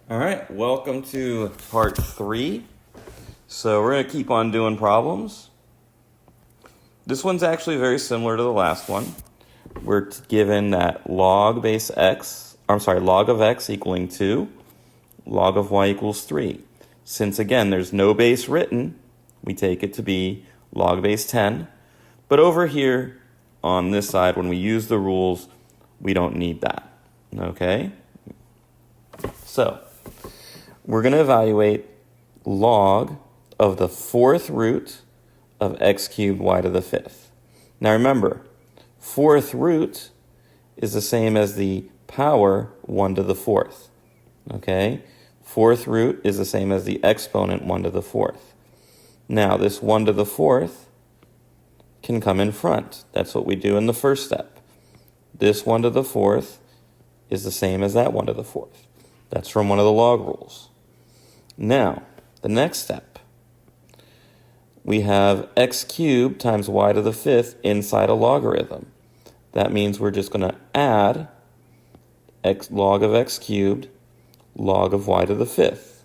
All right, welcome to part 3. So we're going to keep on doing problems. This one's actually very similar to the last one. We're given that log of x equaling 2, log of y equals 3. Since, again, there's no base written, we take it to be log base 10. But over here on this side, when we use the rules, we don't need that. Okay? So we're going to evaluate log of the fourth root of x cubed y to the fifth. Now remember, fourth root is the same as the power 1 to the fourth. Okay? Fourth root is the same as the exponent 1 to the fourth. Now this 1 to the fourth can come in front. That's what we do in the first step. This 1 to the fourth is the same as that 1 to the fourth. That's from one of the log rules. Now, the next step, we have x cubed times y to the fifth inside a logarithm. That means we're just going to add log of x cubed, log of y to the fifth.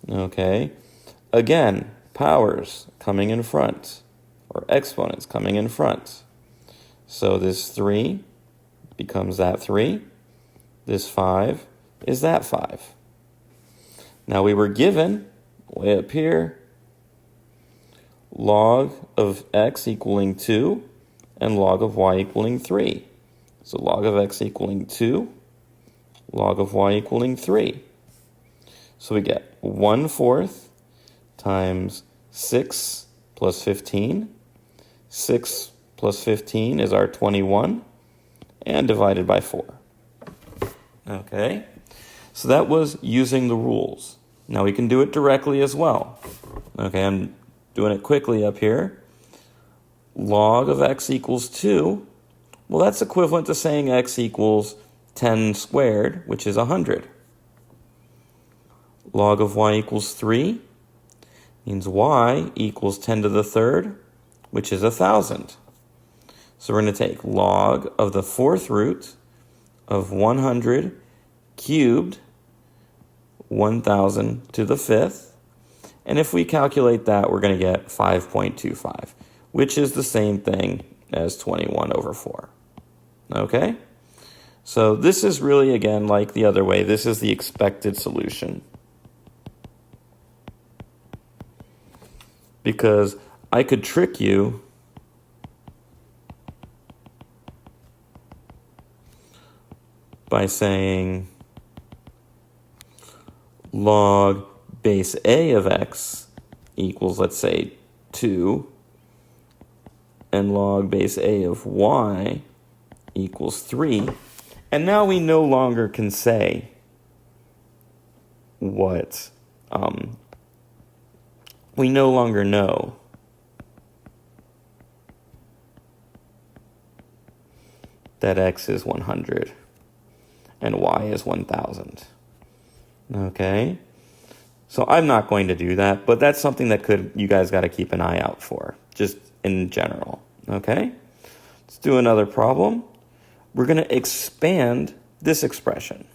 Okay? Again, powers coming in front, or exponents coming in front. So this 3 becomes that 3. This 5 is that 5. Now we were given, way up here, log of x equaling 2 and log of y equaling 3. So log of x equaling 2, log of y equaling 3. So we get 1/4 times 6 plus 15. 6 plus 15 is our 21, and divided by 4. Okay? So that was using the rules. Now we can do it directly as well. Okay, I'm doing it quickly up here. Log of x equals 2. Well, that's equivalent to saying x equals 10 squared, which is 100. Log of y equals 3 means y equals 10 to the third, which is 1,000. So we're going to take log of the fourth root of 100 cubed 1,000 to the fifth. And if we calculate that, we're going to get 5.25, which is the same thing as 21 over 4. Okay? So this is really, again, like the other way. This is the expected solution. Because I could trick you by saying log base a of x equals, let's say, 2, and log base a of y equals 3. And now we no longer can say what, we no longer know that x is 100 and y is 1,000. Okay? So I'm not going to do that, but that's something that you guys got to keep an eye out for, just in general. Okay? Let's do another problem. We're going to expand this expression.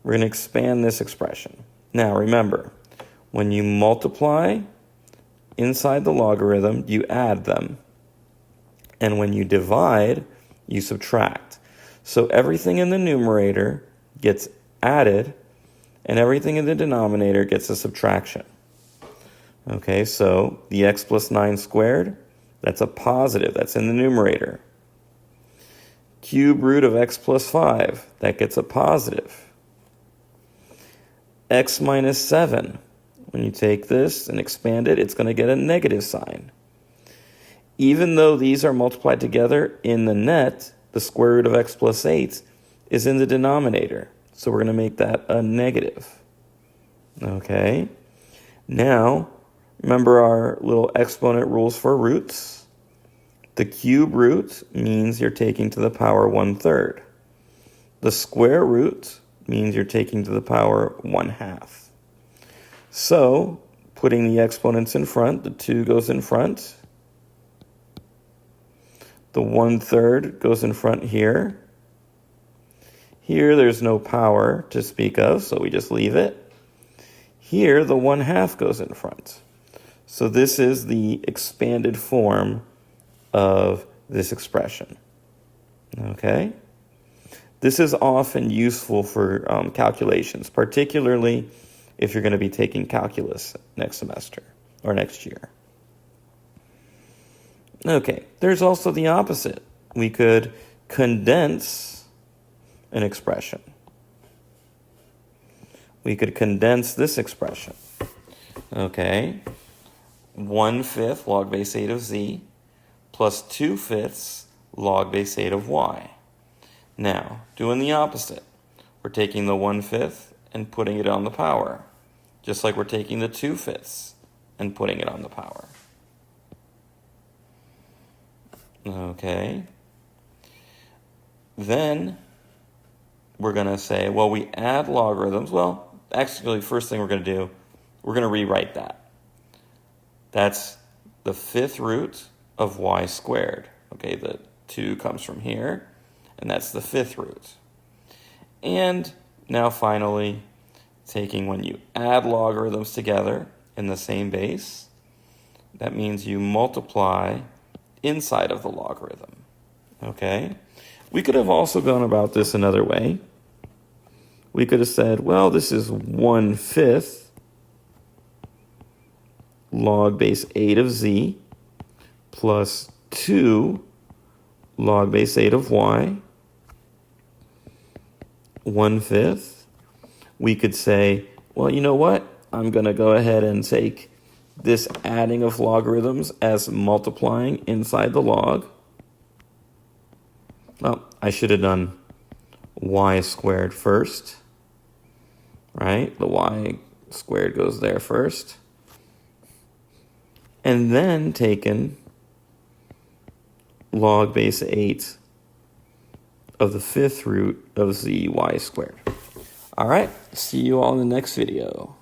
We're going to expand this expression. Now, remember, when you multiply inside the logarithm, you add them. And when you divide, you subtract. So everything in the numerator gets added, and everything in the denominator gets a subtraction. Okay, so the x plus 9 squared, that's a positive. That's in the numerator. Cube root of x plus 5, that gets a positive. X minus 7, when you take this and expand it, it's going to get a negative sign. Even though these are multiplied together in the net, the square root of x plus 8 is in the denominator. So we're going to make that a negative. Okay. Now, remember our little exponent rules for roots. The cube root means you're taking to the power 1/3. The square root means you're taking to the power 1/2. So, putting the exponents in front, the 2 goes in front. The 1/3 goes in front here. Here, there's no power to speak of, so we just leave it. Here, the 1/2 goes in front. So this is the expanded form of this expression. Okay? This is often useful for calculations, particularly if you're going to be taking calculus next semester or next year. Okay, there's also the opposite. We could condense an expression. We could condense this expression. Okay, 1/5 log base 8 of z plus 2/5 log base 8 of y. Now, doing the opposite. We're taking the 1/5 and putting it on the power, just like we're taking the 2/5 and putting it on the power. Okay. Then we're going to say, well, we add logarithms. Well, actually, first thing we're going to do, we're going to rewrite that. That's the 5th root of y squared. Okay, the 2 comes from here, and that's the 5th root. And now finally, taking when you add logarithms together in the same base, that means you multiply inside of the logarithm. Okay? We could have also gone about this another way. We could have said, well, this is 1/5 log base 8 of z plus 2 log base 8 of y. 1/5. We could say, well, you know what? I'm going to go ahead and take this adding of logarithms as multiplying inside the log. Well, I should have done y squared first, right? The y squared goes there first. And then taken log base 8 of the 5th root of zy squared. All right, see you all in the next video.